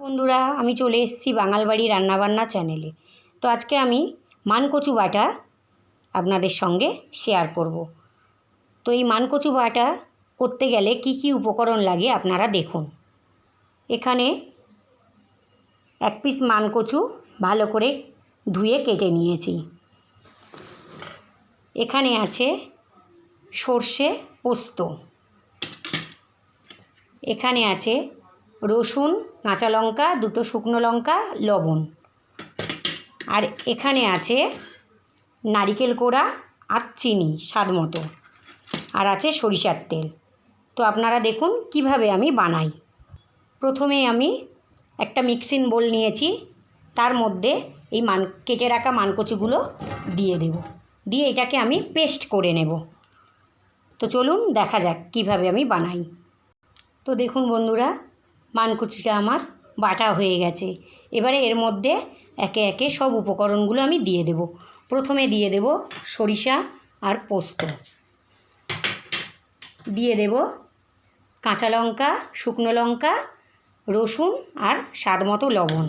বন্ধুরা, আমি চলে এসেছি বাঙাল বাড়ি রান্নাবান্না চ্যানেলে। তো আজকে আমি মানকচু বাটা আপনাদের সঙ্গে শেয়ার করব। তো এই মানকচু বাটা করতে গেলে কি কি উপকরণ লাগে আপনারা দেখুন। এখানে এক পিস মানকচু ভালো করে ধুয়ে কেটে নিয়েছি। এখানে আছে সর্ষে পোস্ত, এখানে আছে রসুন, কাঁচা লঙ্কা, দুটো শুকনো লঙ্কা, লবণ, আর এখানে আছে নারিকেল কোড়া আর চিনি স্বাদ মতো, আর আছে সরিষার তেল। তো আপনারা দেখুন কিভাবে আমি বানাই। প্রথমে আমি একটা মিক্সিং বোল নিয়েছি, তার মধ্যে এই কেটে রাখা মানকচুগুলো দিয়ে দেব, দিয়ে এটাকে আমি পেস্ট করে নেব। তো চলুন দেখা যাক কিভাবে আমি বানাই। তো দেখুন বন্ধুরা, মানকচুটা আমার বাটা হয়ে গেছে। এবারে এর মধ্যে একে একে সব উপকরণগুলো আমি দিয়ে দেব। প্রথমে দিয়ে দেব সরিষা আর পোস্ত, দিয়ে দেব কাঁচা লঙ্কা, শুকনো লঙ্কা, রসুন আর স্বাদ মতো লবণ।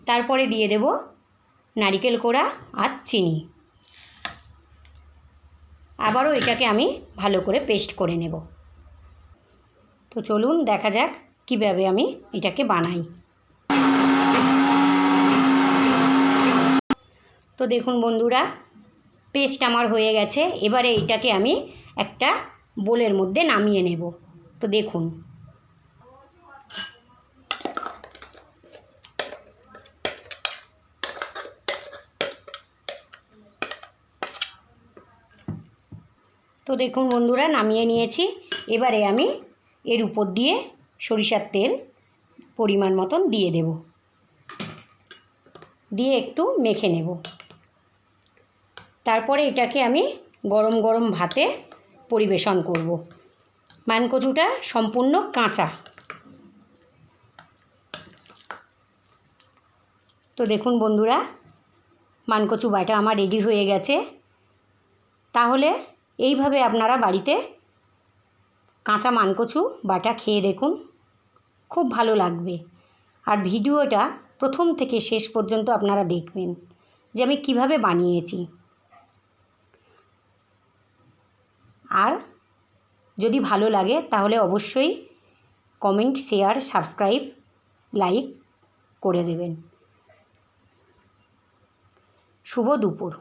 তারপরে দিয়ে দেব নারিকেল কোড়া আর চিনি। আবারও এটাকে আমি ভালো করে পেস্ট করে নেব। তো চলুন দেখা যাক কীভাবে আমি এটাকে বানাই। তো দেখুন বন্ধুরা, পেস্ট আমার হয়ে গেছে। এবারে এটাকে আমি একটা বোলের মধ্যে নামিয়ে নেব। তো দেখুন, বন্ধুরা নামিয়ে নিয়েছি। এবারে আমি এর উপর দিয়ে সরিষার তেল পরিমাণ মতন দিয়ে দেব, দিয়ে একটু মেখে নেব। তারপরে এটাকে আমি গরম গরম ভাতে পরিবেশন করব। মানকচুটা সম্পূর্ণ কাঁচা। তো দেখুন বন্ধুরা, মানকচু বাটা আমার রেডি হয়ে গেছে। তাহলে এইভাবে আপনারা বাড়িতে কাঁচা মানকচু বাটা খেয়ে দেখুন, খুব ভালো লাগবে। আর ভিডিওটা প্রথম থেকে শেষ পর্যন্ত আপনারা দেখবেন যে আমি কিভাবে বানিয়েছি। আর যদি ভালো লাগে তাহলে অবশ্যই কমেন্ট, শেয়ার, সাবস্ক্রাইব, লাইক করে দেবেন। শুভ দুপুর।